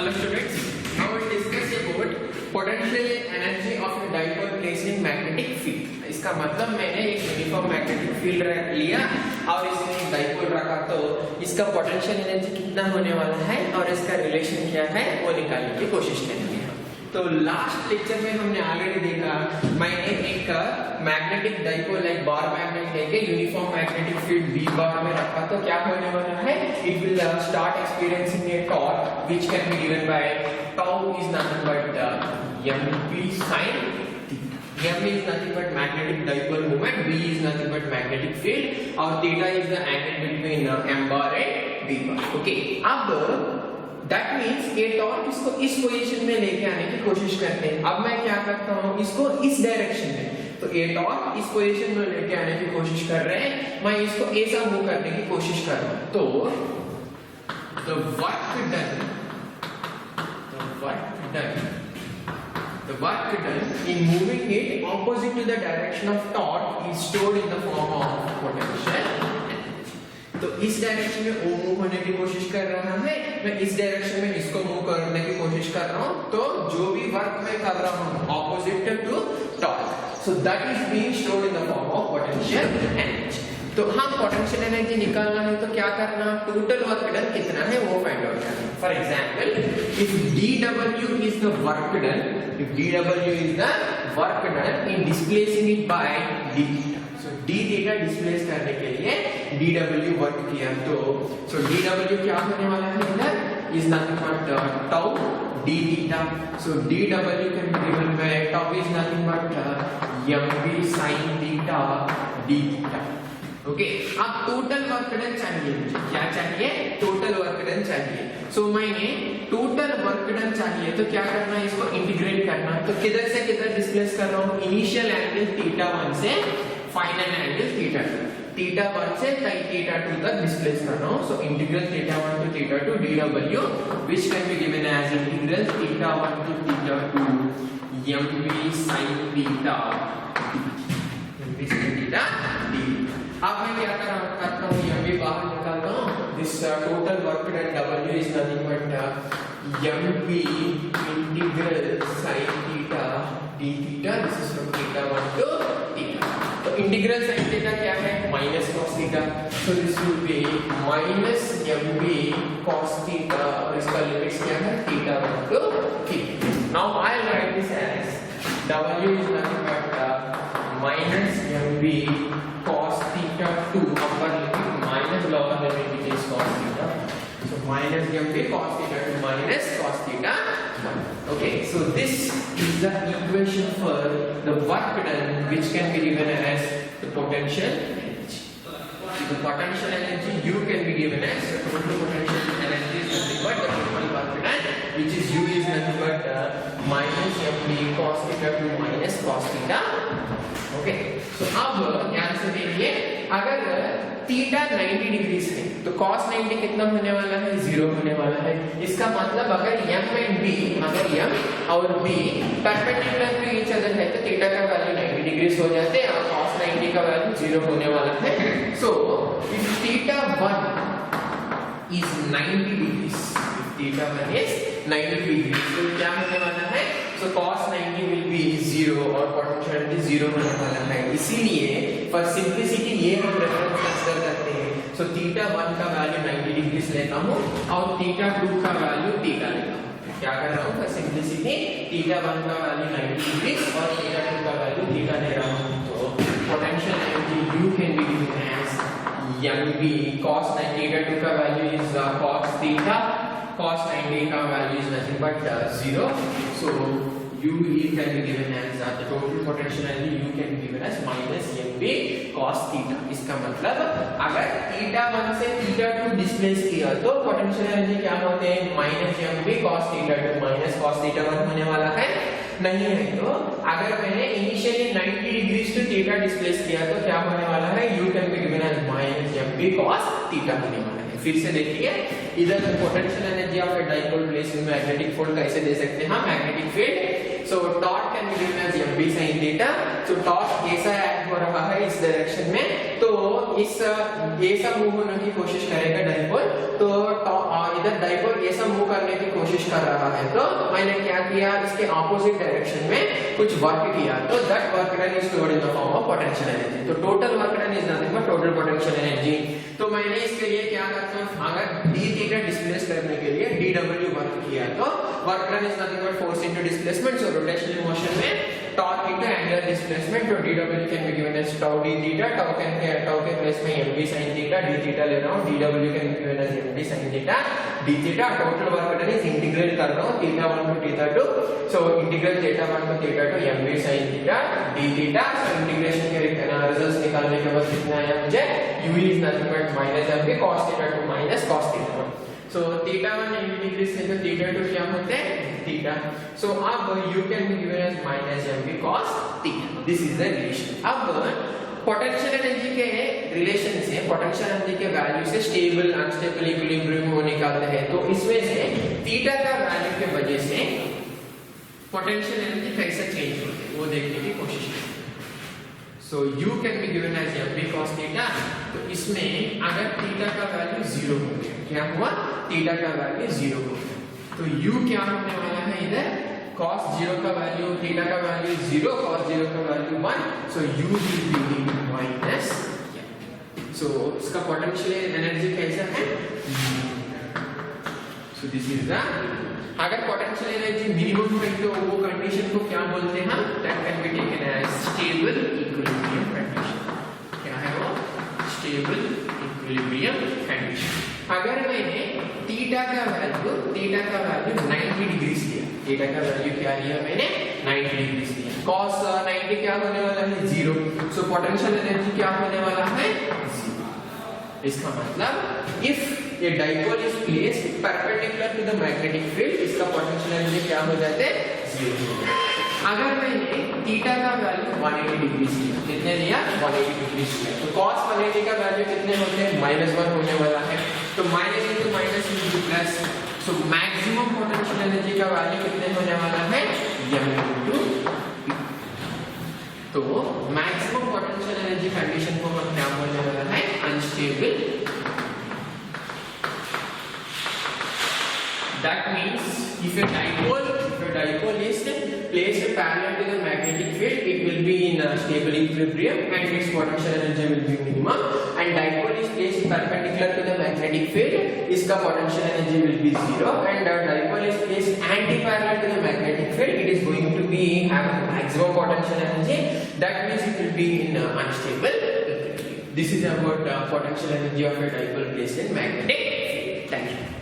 Hello students, now we will discuss about potential energy of a dipole placed in magnetic field. इसका मतलब मैंने एक uniform magnetic field लिया और इसमें एक डाइपोल रखा तो इसका पोटेंशियल एनर्जी कितना होने वाला है और इसका रिलेशन क्या है वो निकालने की कोशिश करेंगे। तो लास्ट लेक्चर में हमने ऑलरेडी देखा, मैंने एक magnetic dipole like bar magnet लेके यूनिफॉर्म मैग्नेटिक फील्ड बी बार में रखा तो क्या होने वाला है, it will start experiencing a torque which can be given by tau is nothing but mp sin theta. m is nothing but magnetic dipole moment, b is nothing but magnetic field और theta is the angle between m bar and b bar. Okay, अब That means ये torque इसको इस position में लेके आने की कोशिश करते हैं। अब मैं क्या करता हूँ, इसको इस डायरेक्शन में, तो ये टॉर्क इस पोजीशन में लेके आने की कोशिश कर रहे हैं, मैं इसको ऐसा मूव करने की कोशिश कर रहा हूँ। तो the work done in moving it opposite to the direction of torque is stored in the form of potential. तो इस डायरेक्शन में वो मूव होने की कोशिश कर रहा है, मैं इस डायरेक्शन में इसको मूव करने की कोशिश कर रहा हूँ, तो जो भी वर्क मैं कर रहा हूँ opposite to torque, so that is being stored in the form of potential energy. तो हम पोटेंशियल एनर्जी निकालना है तो क्या करना, टोटल वर्क डन कितना है वो फाइंड आउट करना। For example, if dW is the work done, if dW is the work done in displacing it by d, D theta displace करने के लिए dW वर्क किया, तो सो dW क्या होने वाला है इधर, is nothing but tau d theta. So dW can be given by tau is nothing but mv sin theta d theta. Okay, अब टोटल वर्क डन चाहिए मुझे, क्या चाहिए, टोटल वर्क डन चाहिए। सो मैंने टोटल वर्क डन चाहिए तो क्या करना है, इसको इंटीग्रेट करना। तो किधर से किधर डिस्प्लेस कर रहा हूँ, इनिशियल एंगल थीटा 1 से फाइनल एंगल थीटा 2, थीटा 1 से थीटा 2 तक डिस्प्लेस कर रहा हूं। So integral theta 1 to theta 2 dW which can be given as integral theta 1 to theta 2 mv sin theta d। अब मैं क्या करता हूं, mv बाहर निकालता हूं, this total work done W is nothing but mv integral sin theta d theta, this is from theta 1 to theta. तो integral sin theta क्या है, minus cos theta, so this will be minus mv cos theta और इसका limits क्या है, theta 1 to theta. Now I will write this as W is nothing but minus mv cos theta 2 upper limit minus lower limit which is cos theta, so minus mv cos theta 2 minus cos theta 1. Okay, so this is the equation for the work done which can be given as the potential energy. The potential energy U can be given as total potential energy is nothing but the total work done, which is U is nothing but minus mv cos theta 2 minus cos theta. Okay, सो अब ध्यान से देखिए, अगर theta 90 degree है तो cos 90 कितना होने वाला है, 0 होने वाला है। इसका मतलब अगर m एंड b, अगर m और b perpendicular to each other है तो थीटा का वैल्यू 90 डिग्री हो जाते हैं और cos 90 का वैल्यू 0 होने वाला है। So if theta 1 is 90 degree, theta 1 is 90 degree, तो क्या होने वाला है, so cos 90 will be 0 और पोटेंशियल 0 होने वाला है। इसीलिए फॉर सिंपलिसिटी ये हम रेफरेंस कंसीडर करते हैं। सो थीटा 1 का वैल्यू 90 डिग्री लेता हूँ और थीटा 2 का वैल्यू थीटा लेता हूँ। क्या कर रहा हूँ, फॉर सिंपलिसिटी थीटा 1 का वैल्यू 90 डिग्री और थीटा 2 का वैल्यू थीटा ले रहा हूँ। तो potential energy U can be given as mv cos 90 2 का value is cos theta, cos 90 का value is nothing but 0, so U can be given as the total potential energy U can be given as minus mv cos theta। इसका मतलब अगर theta 1 से theta 2 displace किया तो potential energy क्या होते हैं, minus mv cos theta 2 minus cos theta 1 होने वाला है। नहीं है तो अगर मैंने initially 90 degree to theta displace किया तो क्या होने वाला है, U can be given as minus mv cos theta होने वाला है। फिर से देखिए, इधर potential energy of a dipole placed in magnetic field कैसे दे सकते हैं, magnetic field So torque can be given as mv sin theta. So torque ऐसा एक्ट हो रहा है इस डायरेक्शन में, तो इस ऐसा मूव होने की कोशिश करेगा डाइपोल, तो इधर डाइपोल ऐसा मूव करने की कोशिश कर रहा है, तो मैंने क्या किया, इसके ऑपोजिट डायरेक्शन में कुछ वर्क किया, तो that work done is stored in the form of potential energy. तो total work done is nothing but total potential energy. तो मैंने इसके लिए क्या करता हूं, अगर d थीटा डिस्प्लेस करने के लिए dw वर्क किया, तो work done is nothing but force into displacement. So rotational motion में टॉर्क इनटू एंगुलर डिस्प्लेसमेंट, तो dw can be given as tau d theta. Tau के प्लेस में mv sin theta, d theta ले रहा हूं, dw can be given as mv sin theta d theta. Total work done is integrate कर रहा हूं theta 1 to theta 2. So integral theta 1 to theta 2 mv sin theta d theta. So integration के results निकालने के बाद कितना आया मुझे, u is nothing but minus mv cos theta 2 minus cos theta 1. So theta 1 integrate से तो theta 2 क्या होते हैं, theta. So अब u can be given as minus mv cos theta. This is the relation. अब पोटेंशियल एनर्जी के relation से, potential energy के वैल्यू से स्टेबल अनस्टेबल इक्विलिब्रियम को निकालते हैं, तो इसमें से थीटा का वैल्यू के वजह से पोटेंशियल एनर्जी कैसे चेंज होती है वो देखने की कोशिश करें. So u can be given as mv cos theta. तो इसमें अगर थीटा का वैल्यू 0 हो गया, क्या हुआ, थीटा का वैल्यू 0 हो गया, तो u क्या होने वाला है, इधर cos 0 का वैल्यू, थीटा का वैल्यू 0, cos 0 का value 1. So u will be minus. So इसका पोटेंशियल एनर्जी कैसा है, so this is the, अगर पोटेंशियल एनर्जी मिनिमम है तो वो कंडीशन को क्या बोलते हैं हम, that can be taken as stable equilibrium condition. क्या है वो, स्टेबल इक्विलिब्रियम कंडीशन. अगर मैंने थीटा का वैल्यू 90 डिग्री लिया, थीटा का वैल्यू क्या लिया मैंने, 90 डिग्री लिया, cos 90 क्या होने वाला है, 0. सो पोटेंशियल एनर्जी क्या होने वाला है, 0. इसका मतलब if a dipole is placed perpendicular to the magnetic field, इसका पोटेंशियल एनर्जी क्या हो जाते हैं, 0. अगर मैंने थीटा का वैल्यू 180 डिग्री लिया, कितने लिया, 180 डिग्री लिया, तो cos 180 का वैल्यू कितने होते हैं, -1 होने वाला है, तो minus into minus into plus. So maximum potential energy का वैल्यू कितने होने वाला है, m इंटू p. तो मैक्सिमम पोटेंशियल एनर्जी कंडीशन को हम क्या बोलने वाला है, unstable. That means if a dipole is placed parallel to the magnetic field, it will be in a stable equilibrium and its potential energy will be minimum. And dipole is placed perpendicular to the magnetic field, इसका potential energy will be 0. And dipole is placed anti-parallel to the magnetic field, it is going to be have maximum potential energy. That means it will be in unstable equilibrium. This is about potential energy of a dipole placed in magnetic field. Thank you.